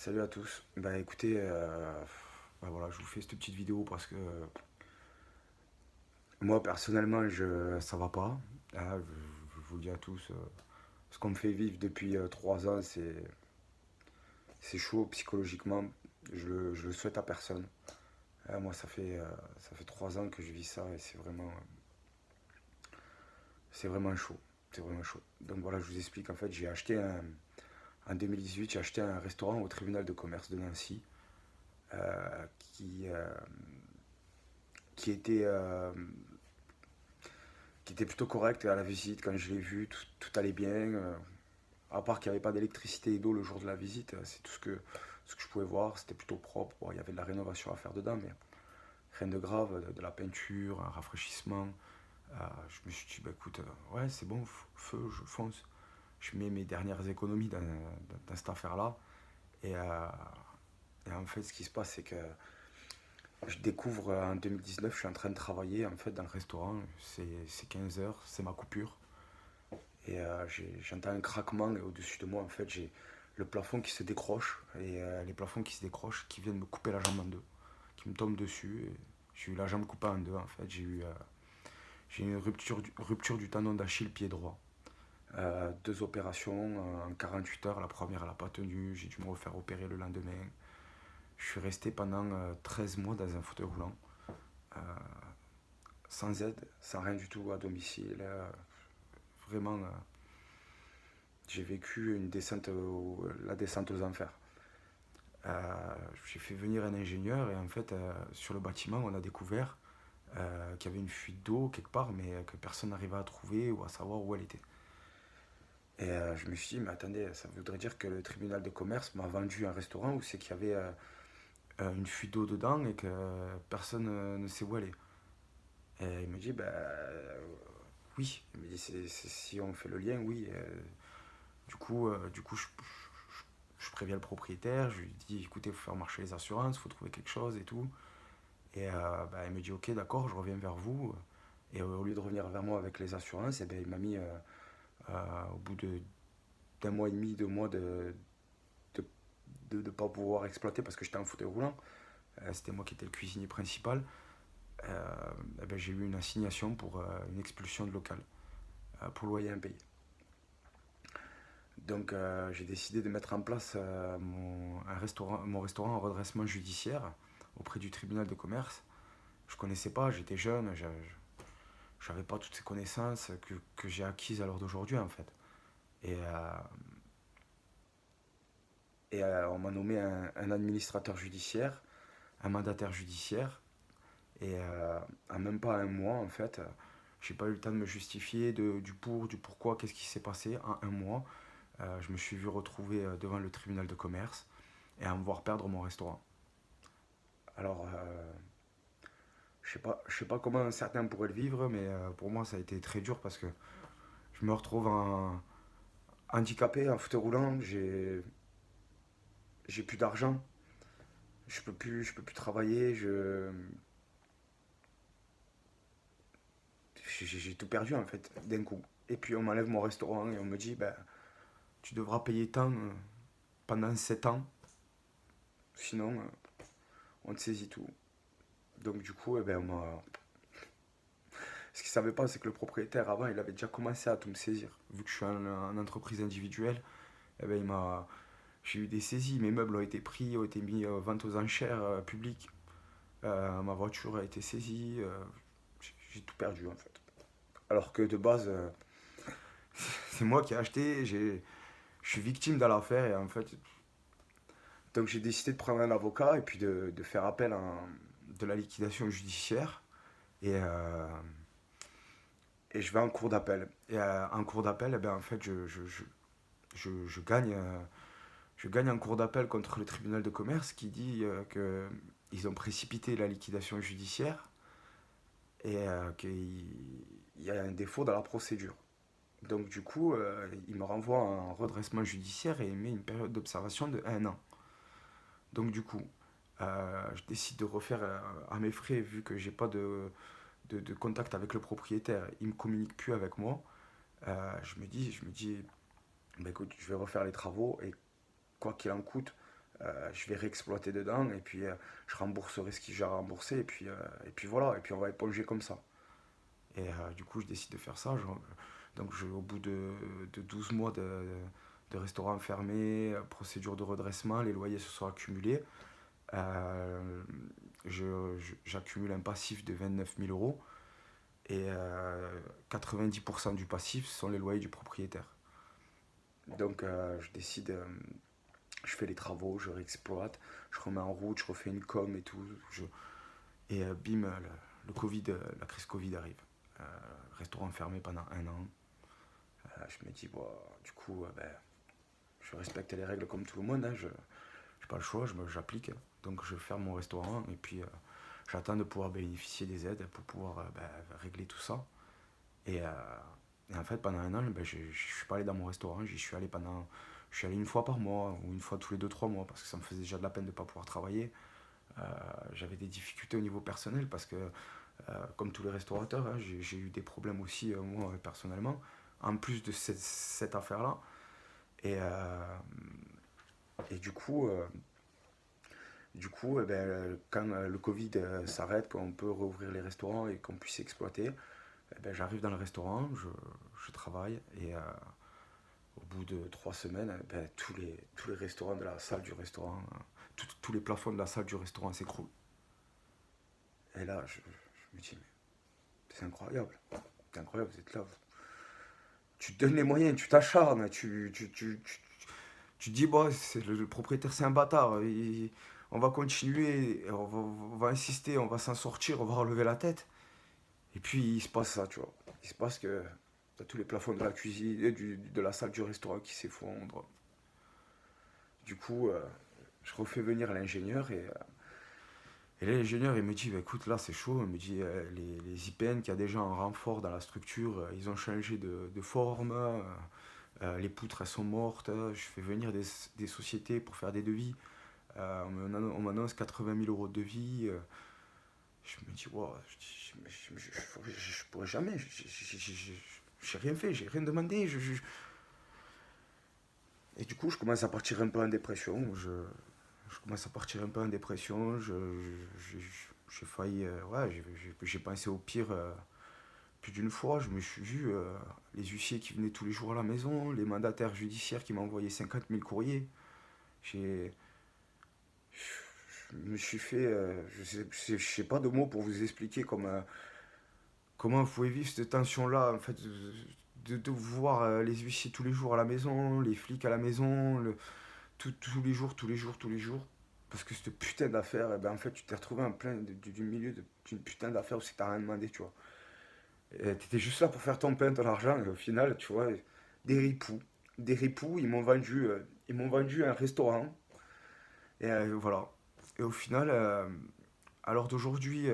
Salut à tous. Bah écoutez, voilà, je vous fais cette petite vidéo parce que moi personnellement ça va pas. Je vous le dis à tous, ce qu'on me fait vivre depuis 3 ans, c'est chaud psychologiquement. Je le souhaite à personne. Moi ça fait 3 ans que je vis ça et c'est vraiment chaud. C'est vraiment chaud. Donc voilà, je vous explique. En fait, en 2018, j'ai acheté un restaurant au tribunal de commerce de Nancy euh, qui, euh, qui était qui était plutôt correct à la visite. Quand je l'ai vu, tout allait bien. À part qu'il n'y avait pas d'électricité et d'eau le jour de la visite, c'est tout ce que je pouvais voir. C'était plutôt propre. Bon, il y avait de la rénovation à faire dedans, mais rien de grave. De la peinture, un rafraîchissement. Je me suis dit, bah écoute, ouais, c'est bon, feu, je fonce. Je mets mes dernières économies dans cette affaire-là. Et, euh, et en fait, ce qui se passe, c'est que je découvre en 2019, je suis en train de travailler en fait dans le restaurant. C'est 15 heures, c'est ma coupure. Et j'entends un craquement et au-dessus de moi, en fait, j'ai le plafond qui se décroche et les plafonds qui se décrochent, qui viennent me couper la jambe en deux, qui me tombent dessus. Et j'ai eu la jambe coupée en deux, en fait. J'ai eu une rupture du tendon d'Achille pied droit. Deux opérations en 48 heures. La première, elle n'a pas tenu. J'ai dû me refaire opérer le lendemain. Je suis resté pendant 13 mois dans un fauteuil roulant, euh, sans aide, sans rien du tout à domicile. Vraiment, j'ai vécu la descente aux enfers. J'ai fait venir un ingénieur et en fait, sur le bâtiment, on a découvert qu'il y avait une fuite d'eau quelque part, mais que personne n'arrivait à trouver ou à savoir où elle était. Et je me suis dit, mais attendez, ça voudrait dire que le tribunal de commerce m'a vendu un restaurant où c'est qu'il y avait une fuite d'eau dedans et que personne ne sait où elle est. Et il me dit, bah oui. Il me dit, si on fait le lien, oui. Du coup, je préviens le propriétaire, je lui dis, écoutez, il faut faire marcher les assurances, il faut trouver quelque chose et tout. Et il me dit, ok, d'accord, je reviens vers vous. Et au lieu de revenir vers moi avec les assurances, eh ben, il m'a mis, au bout d'un mois et demi, 2 mois de pas pouvoir exploiter parce que j'étais en fauteuil roulant. C'était moi qui étais le cuisinier principal. J'ai eu une assignation pour une expulsion de local, pour loyer impayé. Donc j'ai décidé de mettre en place mon restaurant en redressement judiciaire auprès du tribunal de commerce. Je connaissais pas, j'étais jeune, j'avais pas toutes ces connaissances que j'ai acquises à l'heure d'aujourd'hui en fait. Et, on m'a nommé un administrateur judiciaire, un mandataire judiciaire. Et en même pas un mois en fait, j'ai pas eu le temps de me justifier du pour, du pourquoi, qu'est-ce qui s'est passé en un mois. Je me suis vu retrouver devant le tribunal de commerce et à me voir perdre mon restaurant. Alors, je sais pas comment certains pourraient le vivre, mais pour moi, ça a été très dur parce que je me retrouve handicapé, en fauteuil roulant, j'ai plus d'argent, je peux plus travailler, j'ai tout perdu en fait, d'un coup. Et puis on m'enlève mon restaurant et on me dit, ben, tu devras payer tant pendant 7 ans, sinon on te saisit tout. Donc du coup, eh ben, ce qu'il ne savait pas, c'est que le propriétaire, avant, il avait déjà commencé à tout me saisir. Vu que je suis en entreprise individuelle, eh ben, j'ai eu des saisies. Mes meubles ont été pris, ont été mis vente aux enchères publiques. Ma voiture a été saisie. J'ai tout perdu, en fait. Alors que de base, c'est moi qui ai acheté. Je suis victime de l'affaire. Et en fait, donc j'ai décidé de prendre un avocat et puis de faire appel de la liquidation judiciaire. Et, et je vais en cours d'appel. Et en cours d'appel, eh ben, en fait, je gagne, je gagne un cours d'appel contre le tribunal de commerce qui dit qu'ils ont précipité la liquidation judiciaire et qu'il y a un défaut dans la procédure. Donc du coup, il me renvoie en redressement judiciaire et il met une période d'observation de 1 an. Donc du coup, je décide de refaire à mes frais vu que j'ai pas de contact avec le propriétaire, il me communique plus avec moi. Je me dis, bah, écoute, je vais refaire les travaux et quoi qu'il en coûte, je vais réexploiter dedans, et puis je rembourserai ce que j'ai à rembourser, et puis voilà, et puis on va éponger comme ça. Et du coup, je décide de faire ça. Donc, au bout de 12 mois de restaurant fermé, procédure de redressement, les loyers se sont accumulés. Euh, J'accumule un passif de 29 000 euros, et 90% du passif sont les loyers du propriétaire. Donc, je décide, je fais les travaux, je réexploite, je remets en route, je refais une com et tout. Et bim, le Covid, la crise Covid arrive. Euh, Restaurant fermé pendant 1 an. Je me dis, bon, du coup, ben, je respecte les règles comme tout le monde, hein, je n'ai pas le choix, j'applique. Donc je ferme mon restaurant, et puis j'attends de pouvoir bénéficier des aides pour pouvoir ben, régler tout ça. Et, euh, et en fait, pendant 1 an, ben, je ne suis pas allé dans mon restaurant, j'y suis allé je suis allé une fois par mois, ou une fois tous les 2 3 mois, parce que ça me faisait déjà de la peine de ne pas pouvoir travailler. Euh, J'avais des difficultés au niveau personnel, parce que, comme tous les restaurateurs, hein, j'ai eu des problèmes aussi, moi, personnellement, en plus de cette affaire-là. Et, et du coup, quand le Covid s'arrête, qu'on peut rouvrir les restaurants et qu'on puisse exploiter, j'arrive dans le restaurant, je travaille, et au bout de 3 semaines, tous les restaurants de la salle du restaurant, tous les plafonds de la salle du restaurant s'écroulent. Et là, je me dis, mais c'est incroyable, vous êtes là, tu te donnes les moyens, tu t'acharnes, tu te dis, bon, le propriétaire c'est un bâtard, on va continuer, on va insister, on va s'en sortir, on va relever la tête. Et puis il se passe ça, tu vois. Il se passe que t'as tous les plafonds de la cuisine, de la salle du restaurant qui s'effondrent. Du coup, je refais venir l'ingénieur, et l'ingénieur il me dit, bah, écoute, là c'est chaud. Il me dit, les IPN qui a déjà un renfort dans la structure, ils ont changé de forme, les poutres elles sont mortes, je fais venir des sociétés pour faire des devis. On m'annonce 80 000 euros de devis. Je me dis, wow, je pourrais jamais, j'ai rien fait, j'ai rien demandé. Et du coup, je commence à partir un peu en dépression. Je commence à partir un peu en dépression. J'ai failli, ouais, j'ai pensé au pire plus d'une fois. Je me suis vu les huissiers qui venaient tous les jours à la maison, les mandataires judiciaires qui m'envoyaient 50 000 courriers. J'ai, je me suis fait, je sais pas de mots pour vous expliquer comment vous pouvez vivre cette tension-là, en fait, de voir les huissiers tous les jours à la maison, les flics à la maison, tous les jours, tous les jours, tous les jours. Parce que cette putain d'affaire, eh ben, en fait, tu t'es retrouvé en plein du milieu d'une putain d'affaire où c'est que t'as rien demandé, tu vois. T'étais juste là pour faire ton pain, ton argent, et au final, tu vois, des ripoux. Des ripoux, ils m'ont vendu un restaurant. Et voilà. Et au final, à l'heure d'aujourd'hui,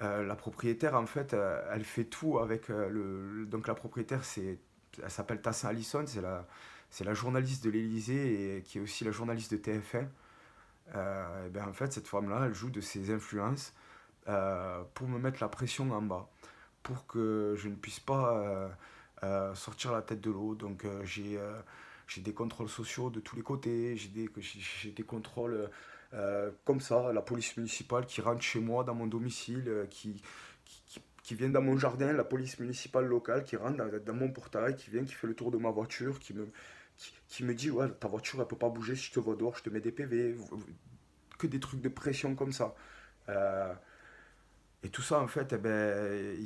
la propriétaire, en fait, elle fait tout avec donc la propriétaire, elle s'appelle Tassin Allison, c'est la journaliste de l'Élysée, et qui est aussi la journaliste de TF1. Et ben, en fait, cette femme-là, elle joue de ses influences pour me mettre la pression en bas, pour que je ne puisse pas sortir la tête de l'eau. Donc j'ai des contrôles sociaux de tous les côtés, j'ai des contrôles comme ça, la police municipale qui rentre chez moi dans mon domicile, qui vient dans mon jardin, la police municipale locale qui rentre dans mon portail, qui vient, qui fait le tour de ma voiture, qui me dit, ouais, ta voiture elle peut pas bouger, si je te vois dehors, je te mets des PV, que des trucs de pression comme ça. Euh, et tout ça, en fait, eh ben,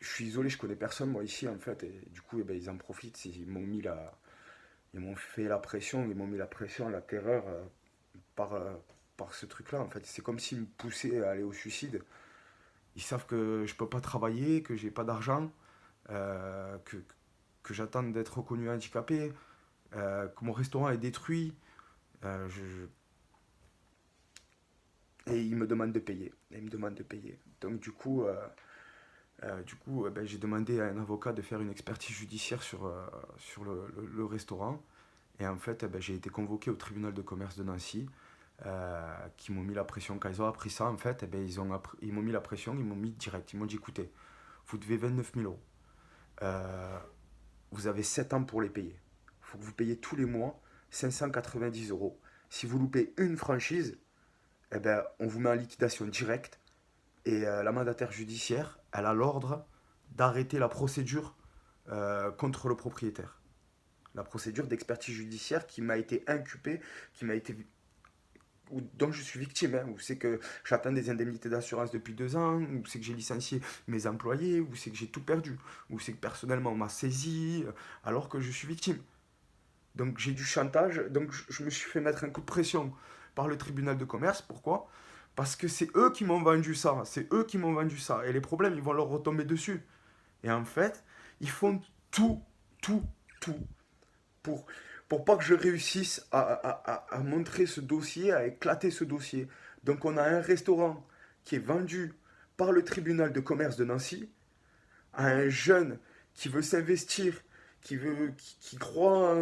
je suis isolé, je connais personne, moi, ici, en fait. Et du coup, eh ben, ils en profitent. Ils m'ont fait la pression, ils m'ont mis la pression, la terreur par, euh, par ce truc-là, en fait. C'est comme s'ils me poussaient à aller au suicide. Ils savent que je peux pas travailler, que j'ai pas d'argent, que j'attends d'être reconnu handicapé, que mon restaurant est détruit. Euh, je- et ils me demandent de payer. Et ils me demandent de payer. Donc, du coup, ben, j'ai demandé à un avocat de faire une expertise judiciaire sur le restaurant. Et en fait, ben, j'ai été convoqué au tribunal de commerce de Nancy, qui m'ont mis la pression. Quand ils ont appris ça, en fait, eh ben, ils m'ont mis la pression, ils m'ont mis direct. Ils m'ont dit, écoutez, vous devez 29 000 euros. Euh, Vous avez 7 ans pour les payer. Il faut que vous payiez tous les mois 590 euros. si vous loupez une franchise, eh ben, on vous met en liquidation directe. Et la mandataire judiciaire, elle a l'ordre d'arrêter la procédure contre le propriétaire. La procédure d'expertise judiciaire qui m'a été inculpée, qui m'a été dont je suis victime, hein, où c'est que j'atteins des indemnités d'assurance depuis 2 ans, où c'est que j'ai licencié mes employés, où c'est que j'ai tout perdu, où c'est que personnellement on m'a saisi alors que je suis victime. Donc j'ai du chantage, donc je me suis fait mettre un coup de pression par le tribunal de commerce. Pourquoi? Parce que c'est eux qui m'ont vendu ça, c'est eux qui m'ont vendu ça. Et les problèmes, ils vont leur retomber dessus. Et en fait, ils font tout, tout, tout pour, pour pas que je réussisse à montrer ce dossier, à éclater ce dossier. Donc on a un restaurant qui est vendu par le tribunal de commerce de Nancy à un jeune qui veut s'investir, qui croit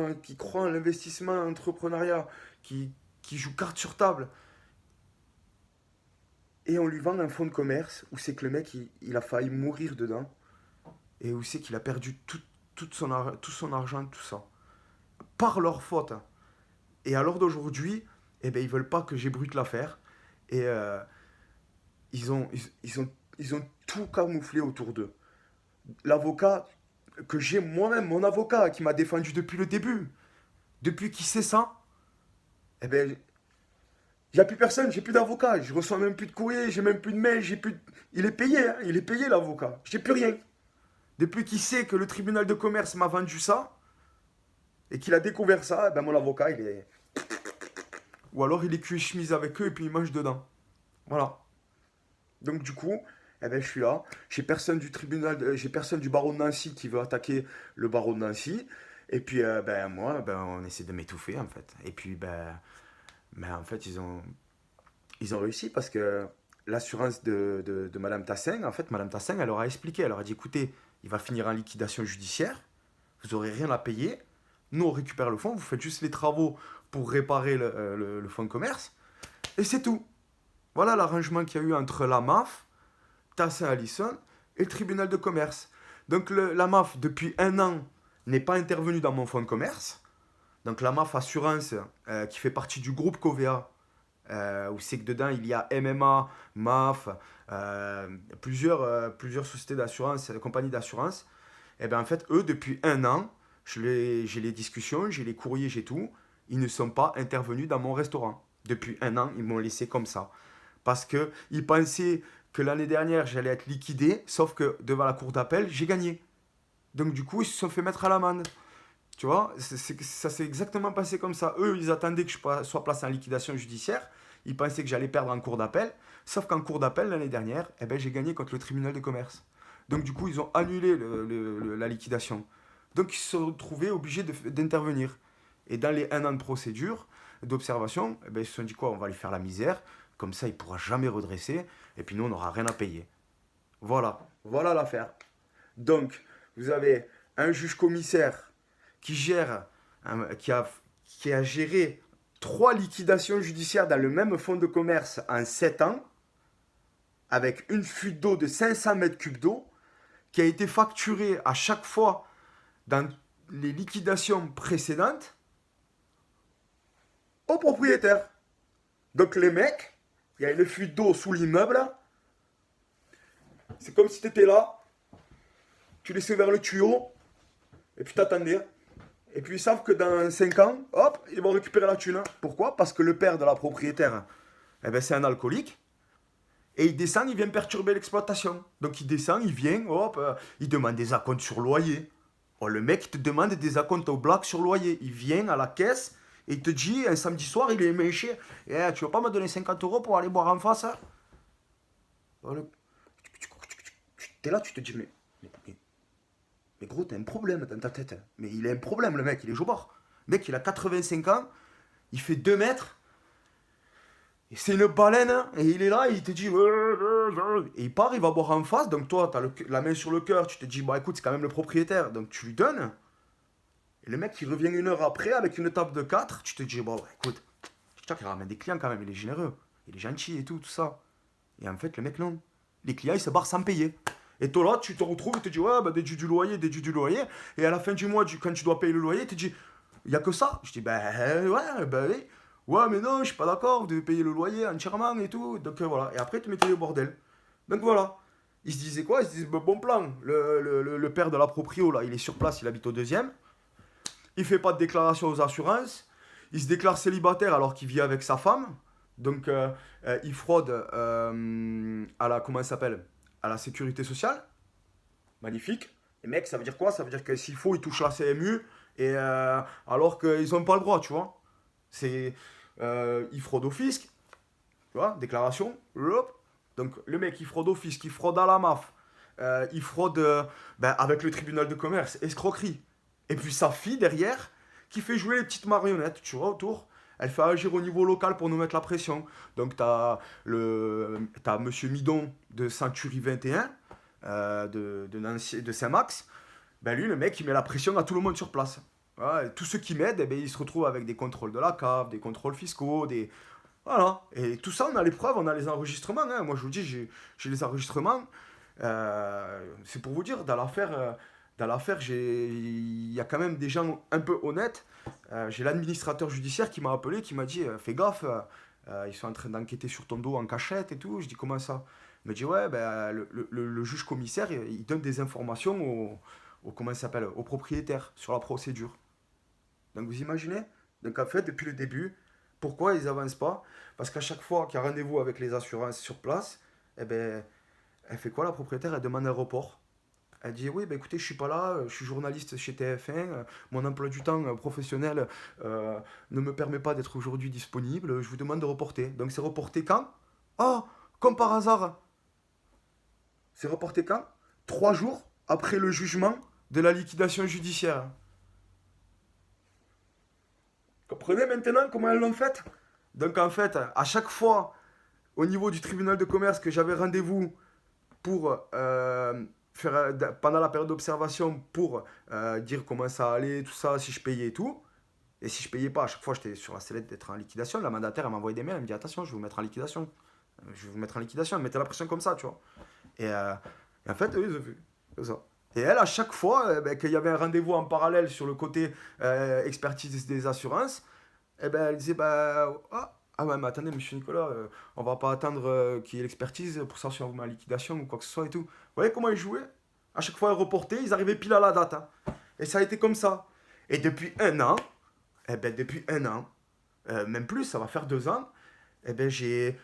en l'investissement, en l'entrepreneuriat, qui joue carte sur table. Et on lui vend un fonds de commerce où c'est que le mec, il a failli mourir dedans. Et où c'est qu'il a perdu tout son argent, tout ça. Par leur faute. Et à l'heure d'aujourd'hui, eh ben, ils veulent pas que j'ébrute l'affaire. Et ils, ont, ils ont tout camouflé autour d'eux. L'avocat que j'ai moi-même, mon avocat qui m'a défendu depuis le début, depuis qu'il sait ça, eh ben, il n'y a plus personne, j'ai plus d'avocat, je reçois même plus de courrier, j'ai même plus de mail, j'ai plus de... Il est payé, hein, il est payé l'avocat, j'ai plus rien. Depuis qu'il sait que le tribunal de commerce m'a vendu ça, et qu'il a découvert ça, eh ben mon avocat, il est... Ou alors il est cul et chemise avec eux et puis il mange dedans. Voilà. Donc du coup, eh ben, je suis là. J'ai personne du tribunal, j'ai personne du barreau de Nancy qui veut attaquer le barreau de Nancy. Et puis ben moi, ben, on essaie de m'étouffer en fait. Et puis ben en fait ils ont réussi parce que l'assurance de Madame Tassin, en fait Madame Tassin, elle leur a expliqué, elle leur a dit écoutez, il va finir en liquidation judiciaire, vous aurez rien à payer. Nous on récupère le fonds, vous faites juste les travaux pour réparer le fonds de commerce et c'est tout. Voilà l'arrangement qu'il y a eu entre la MAF, Tassin Allison et le tribunal de commerce. Donc la MAF, depuis 1 an, n'est pas intervenue dans mon fonds de commerce. Donc la MAF Assurance, qui fait partie du groupe Covea, où c'est que dedans il y a MMA, MAF, plusieurs sociétés d'assurance, compagnies d'assurance. Et bien en fait, eux, depuis 1 an, j'ai les discussions, j'ai les courriers, j'ai tout. Ils ne sont pas intervenus dans mon restaurant. Depuis 1 an, ils m'ont laissé comme ça. Parce qu'ils pensaient que l'année dernière, j'allais être liquidé, sauf que devant la cour d'appel, j'ai gagné. Donc du coup, ils se sont fait mettre à l'amende. Tu vois, ça s'est exactement passé comme ça. Eux, ils attendaient que je sois placé en liquidation judiciaire. Ils pensaient que j'allais perdre en cour d'appel. Sauf qu'en cour d'appel, l'année dernière, eh ben, j'ai gagné contre le tribunal de commerce. Donc du coup, ils ont annulé la liquidation. Donc ils se sont retrouvés obligés d'intervenir. Et dans les 1 an de procédure, d'observation, eh ben, ils se sont dit quoi? On va lui faire la misère. Comme ça, il ne pourra jamais redresser. Et puis nous, on n'aura rien à payer. Voilà. Voilà l'affaire. Donc, vous avez un juge commissaire qui gère, qui a géré 3 liquidations judiciaires dans le même fonds de commerce en 7 ans, avec une fuite d'eau de 500 mètres cubes d'eau, qui a été facturée à chaque fois dans les liquidations précédentes au propriétaire. Donc les mecs, il y a une fuite d'eau sous l'immeuble, c'est comme si tu étais là, tu laissais vers le tuyau, et puis t'attendais. Et puis ils savent que dans 5 ans, hop, ils vont récupérer la thune. Pourquoi? Parce que le père de la propriétaire, eh ben, c'est un alcoolique. Et il descend, il vient perturber l'exploitation. Donc il descend, il vient, hop, il demande des acomptes sur loyer. Oh, le mec, il te demande des acomptes au black sur loyer. Il vient à la caisse et il te dit, un samedi soir, il est méché. Eh, tu veux pas me donner 50 euros pour aller boire en face, hein? Oh, t'es là, tu te dis, mais gros, t'as un problème dans ta tête. Mais il a un problème, le mec, il est jobard. Le mec, il a 85 ans, il fait 2 mètres, et c'est une baleine, hein, et il est là, et il te dit... Et il part, il va boire en face, donc toi, t'as la main sur le cœur, tu te dis, bah écoute, c'est quand même le propriétaire, donc tu lui donnes. Et le mec, il revient 1 heure après, avec une table de 4, tu te dis, bon, bah, écoute, tu vois qu'il ramène des clients quand même, il est généreux, il est gentil et tout ça. Et en fait, le mec, non. Les clients, ils se barrent sans payer. Et toi là, tu te retrouves et tu te dis, ouais, bah, déduit du loyer, déduit du loyer. Et à la fin du mois, quand tu dois payer le loyer, tu te dis, il n'y a que ça. Je dis, ben ouais, ben oui. Ouais, mais non, je suis pas d'accord, vous devez payer le loyer entièrement et tout. Donc voilà. Et après, tu mettais le bordel. Donc voilà. Ils se disaient quoi? Ils se disaient, bah, bon plan. Le père de la proprio, là, il est sur place, il habite au deuxième. Il fait pas de déclaration aux assurances. Il se déclare célibataire alors qu'il vit avec sa femme. Donc il fraude à la, comment elle s'appelle? À la sécurité sociale. Magnifique. Et mec, ça veut dire quoi? Ça veut dire que s'il faut, ils touchent la CMU. Et alors qu'ils n'ont pas le droit, tu vois. C'est. Ils fraudent au fisc, tu vois, déclaration. Hop. Donc le mec, il fraude au fisc, il fraude à la MAF. Il fraude ben, avec le tribunal de commerce, escroquerie. Et puis sa fille derrière, qui fait jouer les petites marionnettes, tu vois, autour. Elle fait agir au niveau local pour nous mettre la pression. Donc t'as Monsieur Midon de Century 21, de Nancy, de Saint-Max. Ben lui, le mec, il met la pression à tout le monde sur place. Voilà, et tous ceux qui m'aident, eh ben, ils se retrouvent avec des contrôles de la CAF, des contrôles fiscaux, des... Voilà. Et tout ça, on a les preuves, on a les enregistrements, hein. Moi, je vous dis, j'ai les enregistrements. C'est pour vous dire, dans l'affaire, il y a quand même des gens un peu honnêtes. J'ai l'administrateur judiciaire qui m'a appelé, qui m'a dit, fais gaffe, ils sont en train d'enquêter sur ton dos en cachette et tout. Je dis, comment ça? Il me dit, ouais, ben, le juge commissaire, il donne des informations comment ça s'appelle, aux propriétaires sur la procédure. Donc vous imaginez? Donc en fait, depuis le début, pourquoi ils avancent pas? Parce qu'à chaque fois qu'il y a rendez-vous avec les assurances sur place, eh ben, elle fait quoi la propriétaire? Elle demande un report. Elle dit oui, ben écoutez, je suis pas là, je suis journaliste chez TF1, mon emploi du temps professionnel ne me permet pas d'être aujourd'hui disponible, je vous demande de reporter. Donc c'est reporté quand? Oh, comme par hasard, c'est reporté quand? 3 jours après le jugement de la liquidation judiciaire. Comprenez maintenant comment elles l'ont fait? Donc en fait, à chaque fois, au niveau du tribunal de commerce, que j'avais rendez-vous pour faire, pendant la période d'observation, pour dire comment ça allait, tout ça, si je payais et tout, et si je payais pas, à chaque fois j'étais sur la sellette d'être en liquidation, la mandataire elle m'envoyait des mails, elle me dit attention, je vais vous mettre en liquidation. Je vais vous mettre en liquidation, elle mettait la pression comme ça, tu vois. Et, et en fait, eux, ils ont vu. C'est ça. Et elle, à chaque fois ben, qu'il y avait un rendez-vous en parallèle sur le côté expertise des assurances, eh ben, elle disait bah, ah ouais, mais attendez, monsieur Nicolas, on va pas attendre qu'il y ait l'expertise pour savoir si on vous met en liquidation ou quoi que ce soit et tout. Vous voyez comment ils jouaient? À chaque fois, ils reportaient, ils arrivaient pile à la date, hein. Et ça a été comme ça. Et depuis un an, depuis un an, même plus, ça va faire 2 ans, eh ben, j'ai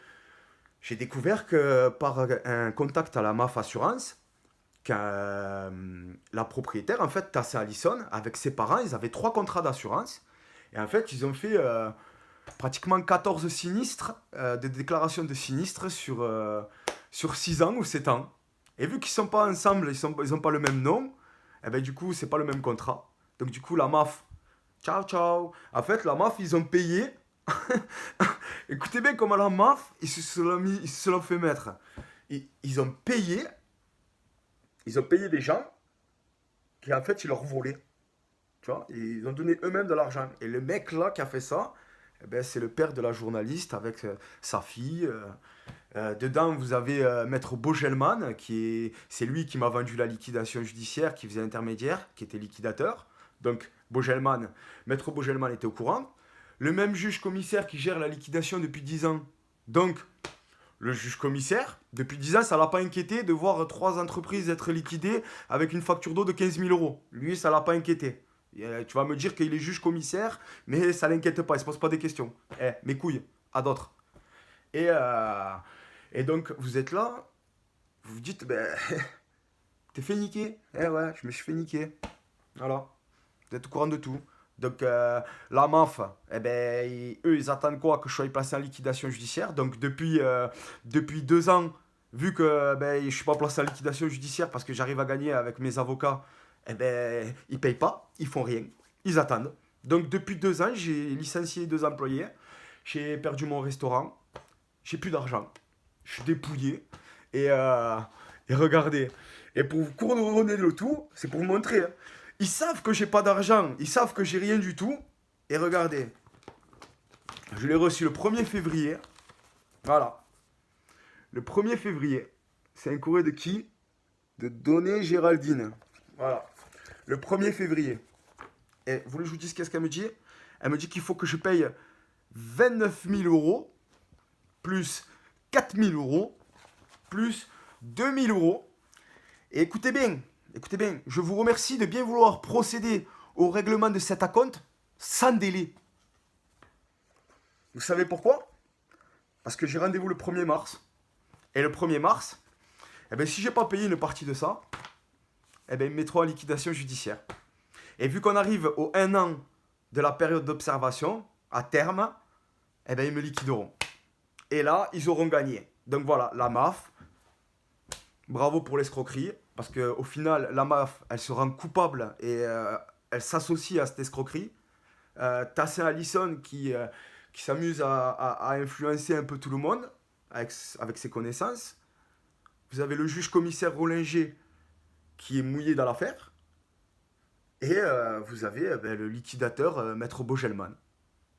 découvert que par un contact à la MAF Assurance, que la propriétaire, en fait, Tassia Allison, avec ses parents, ils avaient 3 contrats d'assurance. Et en fait, ils ont fait pratiquement 14 sinistres, des déclarations de sinistres sur 6 ans ou 7 ans. Et vu qu'ils sont pas ensemble, ils ont pas le même nom, et ben du coup, c'est pas le même contrat. Donc du coup, la MAF, ciao ciao. En fait, la MAF, ils ont payé. Écoutez bien comment la MAF, ils se l'ont fait mettre. Ils ont payé des gens qui en fait, ils leur volaient. Tu vois, ils ont donné eux-mêmes de l'argent. Et le mec là qui a fait ça, eh ben, c'est le père de la journaliste avec sa fille. Dedans, vous avez Maître Bogelman, c'est lui qui m'a vendu la liquidation judiciaire, qui faisait intermédiaire, qui était liquidateur. Donc, Bogelman, Maître Bogelman était au courant. Le même juge commissaire qui gère la liquidation depuis 10 ans. Donc, le juge commissaire, depuis 10 ans, ça l'a pas inquiété de voir 3 entreprises être liquidées avec une facture d'eau de 15 000 euros. Lui, ça l'a pas inquiété. Tu vas me dire qu'il est juge commissaire, mais ça l'inquiète pas, il se pose pas des questions. Mes couilles, à d'autres. Et, et donc, vous êtes là, vous vous dites, ben, t'es fait niquer. Eh ouais, je me suis fait niquer. Voilà. Vous êtes au courant de tout. Donc, la MAF, eh ben, eux, ils attendent quoi? Que je sois placé en liquidation judiciaire. Donc, depuis 2 ans, vu que ben, je suis pas placé en liquidation judiciaire parce que j'arrive à gagner avec mes avocats, eh ben, ils payent pas, ils font rien. Ils attendent. Donc, depuis 2 ans, j'ai licencié 2 employés. J'ai perdu mon restaurant. J'ai plus d'argent. Je suis dépouillé. Et, euh, et regardez. Et pour vous couronner le tout, c'est pour vous montrer, hein. Ils savent que j'ai pas d'argent. Ils savent que j'ai rien du tout. Et regardez. Je l'ai reçu le 1er février. Voilà. Le 1er février. C'est un courrier de qui? De Donné Géraldine. Voilà. Le 1er février. Et vous voulez que je vous dise qu'est-ce qu'elle me dit? Elle me dit qu'il faut que je paye 29 000 euros, plus 4 000 euros, plus 2 000 euros. Et écoutez bien, je vous remercie de bien vouloir procéder au règlement de cet acompte sans délai. Vous savez pourquoi? Parce que j'ai rendez-vous le 1er mars. Et le 1er mars, eh ben, si j'ai pas payé une partie de ça, eh ben, ils me mettront en liquidation judiciaire. Et vu qu'on arrive au 1 an de la période d'observation, à terme, eh ben, ils me liquideront. Et là, ils auront gagné. Donc voilà, la MAF, bravo pour l'escroquerie, parce qu'au final, la MAF, elle se rend coupable et elle s'associe à cette escroquerie. T'as Saint-Alisson qui s'amuse à influencer un peu tout le monde avec ses connaissances. Vous avez le juge commissaire Rollinger qui est mouillé dans l'affaire. Et vous avez le liquidateur Maître Bogelman.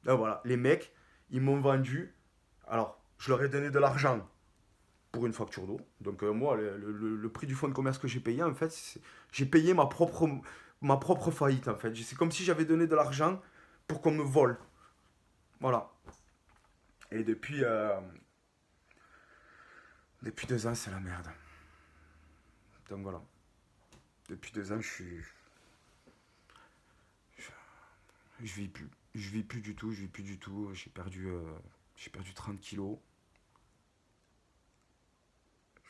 Donc voilà, les mecs, ils m'ont vendu. Alors, je leur ai donné de l'argent pour une facture d'eau. Donc moi, le prix du fonds de commerce que j'ai payé, en fait, j'ai payé ma propre faillite, en fait. C'est comme si j'avais donné de l'argent pour qu'on me vole. Voilà. Et depuis 2 ans, c'est la merde. Donc voilà. Depuis 2 ans, je vis plus. Je vis plus du tout, je vis plus du tout. J'ai perdu 30 kilos.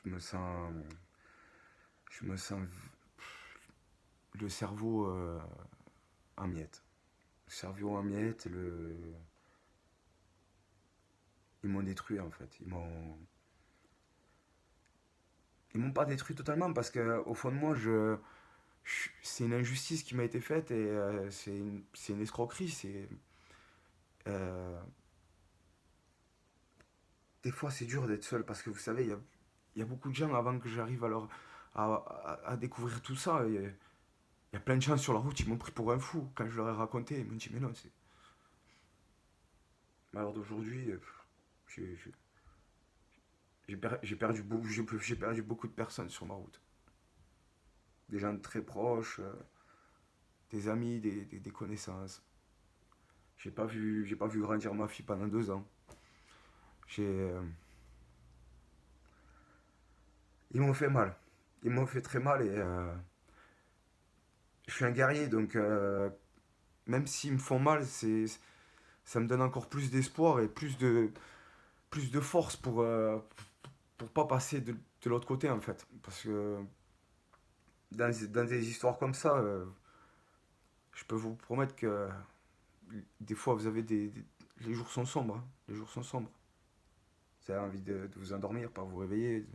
Je me sens, je me sens le cerveau en miettes. Le cerveau en miettes, ils m'ont détruit en fait. Ils m'ont pas détruit totalement parce que au fond de moi, c'est une injustice qui m'a été faite et c'est une escroquerie. Euh, des fois, c'est dur d'être seul parce que vous savez, il y a beaucoup de gens avant que j'arrive à découvrir tout ça. Et il y a plein de gens sur la route, ils m'ont pris pour un fou. Quand je leur ai raconté, ils m'ont dit mais non, c'est. Mais alors d'aujourd'hui, j'ai j'ai perdu beaucoup de personnes sur ma route. Des gens très proches, des amis, des connaissances. J'ai pas vu grandir ma fille pendant 2 ans. J'ai, ils m'ont fait mal. Ils m'ont fait très mal et je suis un guerrier donc même s'ils me font mal, ça me donne encore plus d'espoir et plus de force pour pas passer de l'autre côté en fait. Parce que dans des histoires comme ça, je peux vous promettre que des fois vous avez les jours sont sombres. Hein. Les jours sont sombres. Vous avez envie de vous endormir, pas vous réveiller.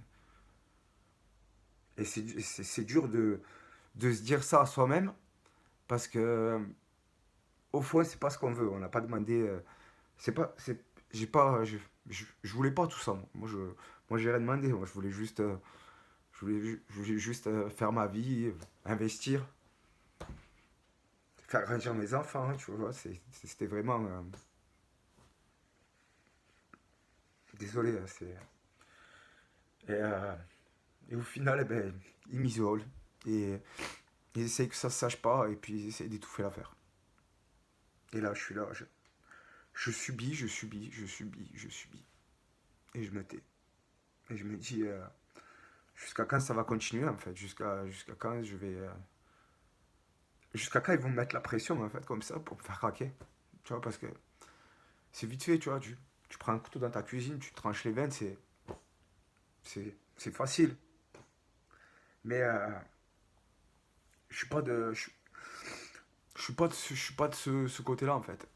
Et c'est dur de se dire ça à soi-même parce que au fond c'est pas ce qu'on veut. On n'a pas demandé. C'est pas. J'ai pas. Je voulais pas tout ça. Moi j'ai rien demandé. Moi je voulais juste faire ma vie, investir, faire grandir mes enfants. Tu vois, c'était vraiment. Désolé. Et, euh, et au final, eh ben, ils m'isolent. Et ils essayent que ça se sache pas. Et puis ils essayent d'étouffer l'affaire. Et là, je suis là. Je subis, je subis, je subis, je subis. Et je me tais. Et je me dis, jusqu'à quand ça va continuer en fait? Jusqu'à quand je vais. Jusqu'à quand ils vont me mettre la pression en fait, comme ça, pour me faire craquer? Tu vois, parce que c'est vite fait, tu vois. Tu prends un couteau dans ta cuisine, tu te tranches les veines, c'est facile. Mais je suis pas de. Je suis pas de ce côté-là en fait.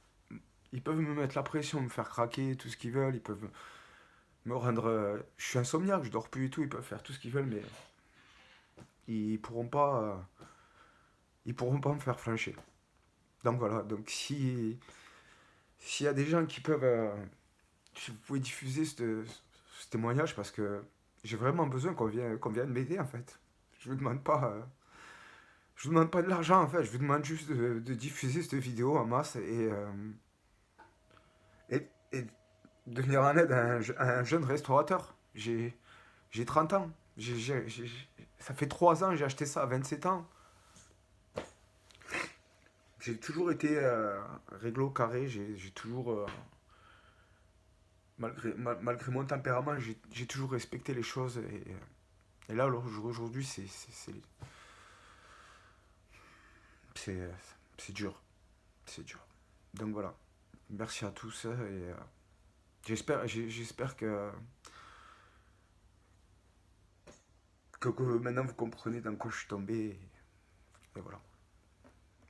Ils peuvent me mettre la pression, me faire craquer, tout ce qu'ils veulent. Ils peuvent me rendre. Je suis insomniaque, je dors plus et tout. Ils peuvent faire tout ce qu'ils veulent, mais ils pourront pas. Ils pourront pas me faire flancher. Donc voilà. Donc s'il y a des gens qui peuvent, si vous pouvez diffuser ce témoignage parce que j'ai vraiment besoin qu'on vienne m'aider en fait. Je vous demande pas. Je vous demande pas de l'argent en fait. Je vous demande juste de diffuser cette vidéo en masse et de venir en aide à un jeune restaurateur. J'ai 30 ans. Ça fait 3 ans, j'ai acheté ça à 27 ans. J'ai toujours été réglo carré, j'ai toujours Malgré mon tempérament, j'ai toujours respecté les choses. Et là, aujourd'hui, c'est c'est dur. C'est dur. Donc voilà. Merci à tous. J'espère que maintenant vous comprenez dans quoi je suis tombé. Et voilà.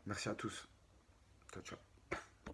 Merci à tous. Ciao, ciao.